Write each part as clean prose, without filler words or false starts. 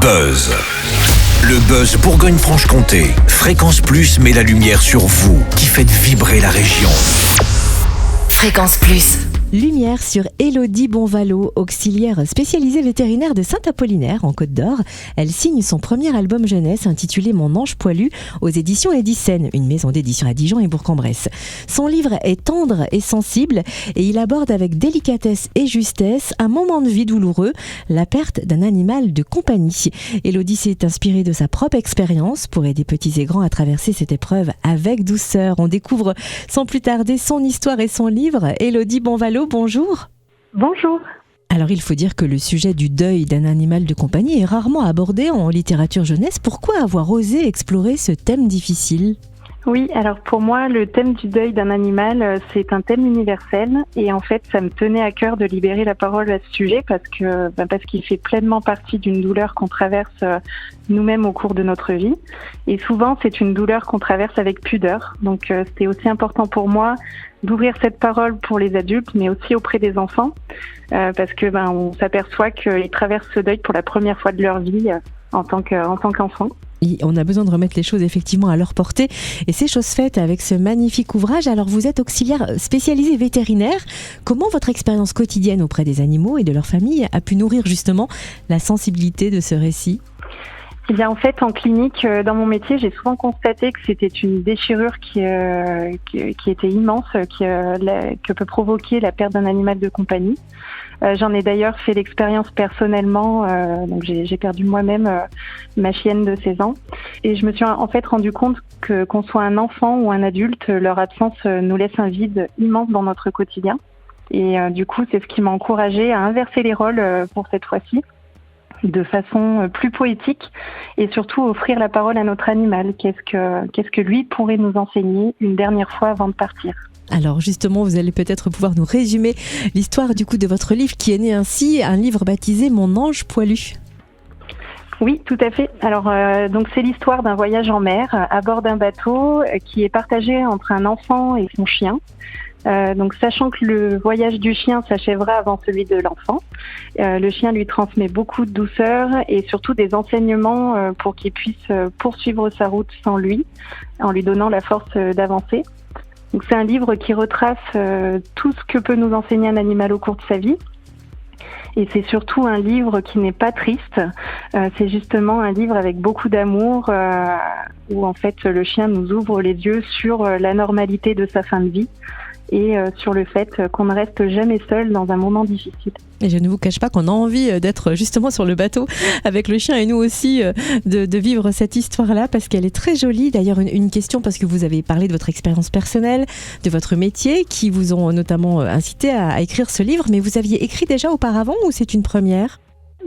Buzz. Le Buzz Bourgogne-Franche-Comté. Fréquence Plus met la lumière sur vous qui faites vibrer la région. Fréquence Plus. Lumière sur Élodie Bonvalot, auxiliaire spécialisée vétérinaire de Saint-Apollinaire en Côte-d'Or. Elle signe son premier album jeunesse intitulé Mon ange poilu aux éditions Edicène, une maison d'édition à Dijon et Bourg-en-Bresse. Son livre est tendre et sensible et il aborde avec délicatesse et justesse un moment de vie douloureux, la perte d'un animal de compagnie. Élodie s'est inspirée de sa propre expérience pour aider petits et grands à traverser cette épreuve avec douceur. On découvre sans plus tarder son histoire et son livre. Élodie Bonvalot, bonjour. Bonjour. Alors il faut dire que le sujet du deuil d'un animal de compagnie est rarement abordé en littérature jeunesse. Pourquoi avoir osé explorer ce thème difficile ? Oui, alors pour moi, le thème du deuil d'un animal, c'est un thème universel et en fait, ça me tenait à cœur de libérer la parole à ce sujet parce qu'il fait pleinement partie d'une douleur qu'on traverse nous-mêmes au cours de notre vie et souvent, c'est une douleur qu'on traverse avec pudeur. Donc, c'était aussi important pour moi d'ouvrir cette parole pour les adultes, mais aussi auprès des enfants parce que on s'aperçoit qu'ils traversent ce deuil pour la première fois de leur vie en tant qu'enfant. On a besoin de remettre les choses effectivement à leur portée et c'est chose faite avec ce magnifique ouvrage. Alors vous êtes auxiliaire spécialisé vétérinaire. Comment votre expérience quotidienne auprès des animaux et de leur famille a pu nourrir justement la sensibilité de ce récit ? Eh bien, en fait, en clinique, dans mon métier, j'ai souvent constaté que c'était une déchirure qui était immense, que peut provoquer la perte d'un animal de compagnie. J'en ai d'ailleurs fait l'expérience personnellement, donc j'ai perdu moi-même ma chienne de 16 ans. Et je me suis en fait rendu compte qu'on soit un enfant ou un adulte, leur absence nous laisse un vide immense dans notre quotidien. Et du coup, c'est ce qui m'a encouragée à inverser les rôles pour cette fois-ci, de façon plus poétique et surtout offrir la parole à notre animal. Qu'est-ce que lui pourrait nous enseigner une dernière fois avant de partir ? Alors justement, vous allez peut-être pouvoir nous résumer l'histoire du coup de votre livre qui est né ainsi, un livre baptisé Mon ange poilu. Oui, tout à fait. Alors donc c'est l'histoire d'un voyage en mer à bord d'un bateau qui est partagé entre un enfant et son chien. Donc sachant que le voyage du chien s'achèvera avant celui de l'enfant, le chien lui transmet beaucoup de douceur et surtout des enseignements pour qu'il puisse poursuivre sa route sans lui, en lui donnant la force d'avancer. Donc c'est un livre qui retrace tout ce que peut nous enseigner un animal au cours de sa vie. Et c'est surtout un livre qui n'est pas triste. C'est justement un livre avec beaucoup d'amour où en fait le chien nous ouvre les yeux sur la normalité de sa fin de vie et sur le fait qu'on ne reste jamais seul dans un moment difficile. Et je ne vous cache pas qu'on a envie d'être justement sur le bateau avec le chien et nous aussi de vivre cette histoire-là parce qu'elle est très jolie. D'ailleurs, une question parce que vous avez parlé de votre expérience personnelle, de votre métier qui vous ont notamment incité à écrire ce livre. Mais vous aviez écrit déjà auparavant ou c'est une première ?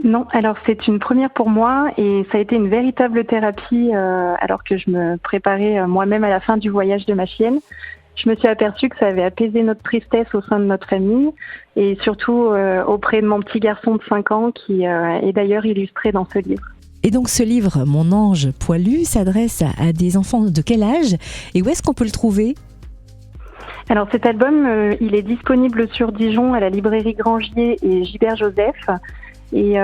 Non, alors c'est une première pour moi et ça a été une véritable thérapie alors que je me préparais moi-même à la fin du voyage de ma chienne. Je me suis aperçue que ça avait apaisé notre tristesse au sein de notre famille et surtout auprès de mon petit garçon de 5 ans qui est d'ailleurs illustré dans ce livre. Et donc ce livre, Mon ange poilu, s'adresse à des enfants de quel âge et où est-ce qu'on peut le trouver ? Alors cet album, il est disponible sur Dijon à la librairie Grangier et Gilbert Joseph. Et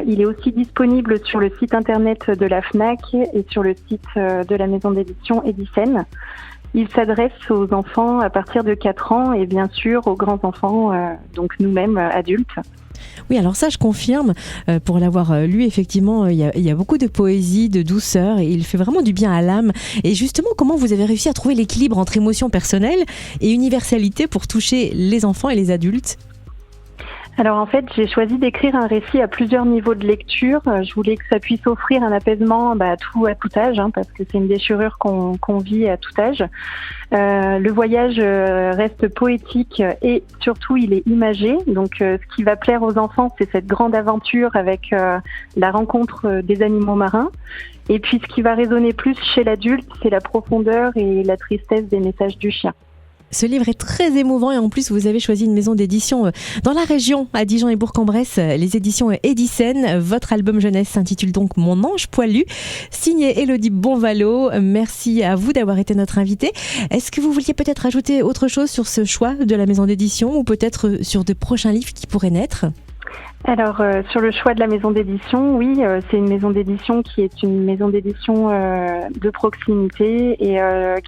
il est aussi disponible sur le site internet de la FNAC et sur le site de la maison d'édition Edicène. Il s'adresse aux enfants à partir de 4 ans et bien sûr aux grands enfants, donc nous-mêmes adultes. Oui, alors ça je confirme, pour l'avoir lu effectivement, il y a beaucoup de poésie, de douceur et il fait vraiment du bien à l'âme. Et justement, comment vous avez réussi à trouver l'équilibre entre émotion personnelle et universalité pour toucher les enfants et les adultes ? Alors en fait, j'ai choisi d'écrire un récit à plusieurs niveaux de lecture. Je voulais que ça puisse offrir un apaisement à tout âge, parce que c'est une déchirure qu'on vit à tout âge. Le voyage reste poétique et surtout il est imagé. Donc ce qui va plaire aux enfants, c'est cette grande aventure avec la rencontre des animaux marins. Et puis ce qui va résonner plus chez l'adulte, c'est la profondeur et la tristesse des messages du chien. Ce livre est très émouvant et en plus vous avez choisi une maison d'édition dans la région, à Dijon et Bourg-en-Bresse, les éditions Edicène. Votre album jeunesse s'intitule donc Mon ange poilu, signé Élodie Bonvalot. Merci à vous d'avoir été notre invitée. Est-ce que vous vouliez peut-être ajouter autre chose sur ce choix de la maison d'édition ou peut-être sur de prochains livres qui pourraient naître ? Alors, sur le choix de la maison d'édition, oui, c'est une maison d'édition qui est une maison d'édition de proximité et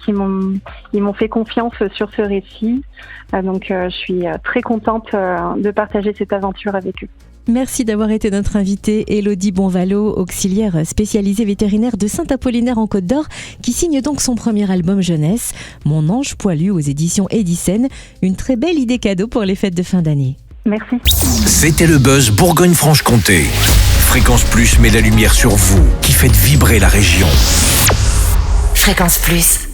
ils m'ont fait confiance sur ce récit. Donc, je suis très contente de partager cette aventure avec eux. Merci d'avoir été notre invitée, Élodie Bonvalot, auxiliaire spécialisée vétérinaire de Saint-Apollinaire en Côte-d'Or, qui signe donc son premier album jeunesse, Mon ange poilu aux éditions Edicen. Une très belle idée cadeau pour les fêtes de fin d'année. Merci. C'était le Buzz Bourgogne-Franche-Comté. Fréquence Plus met la lumière sur vous, qui faites vibrer la région. Fréquence Plus.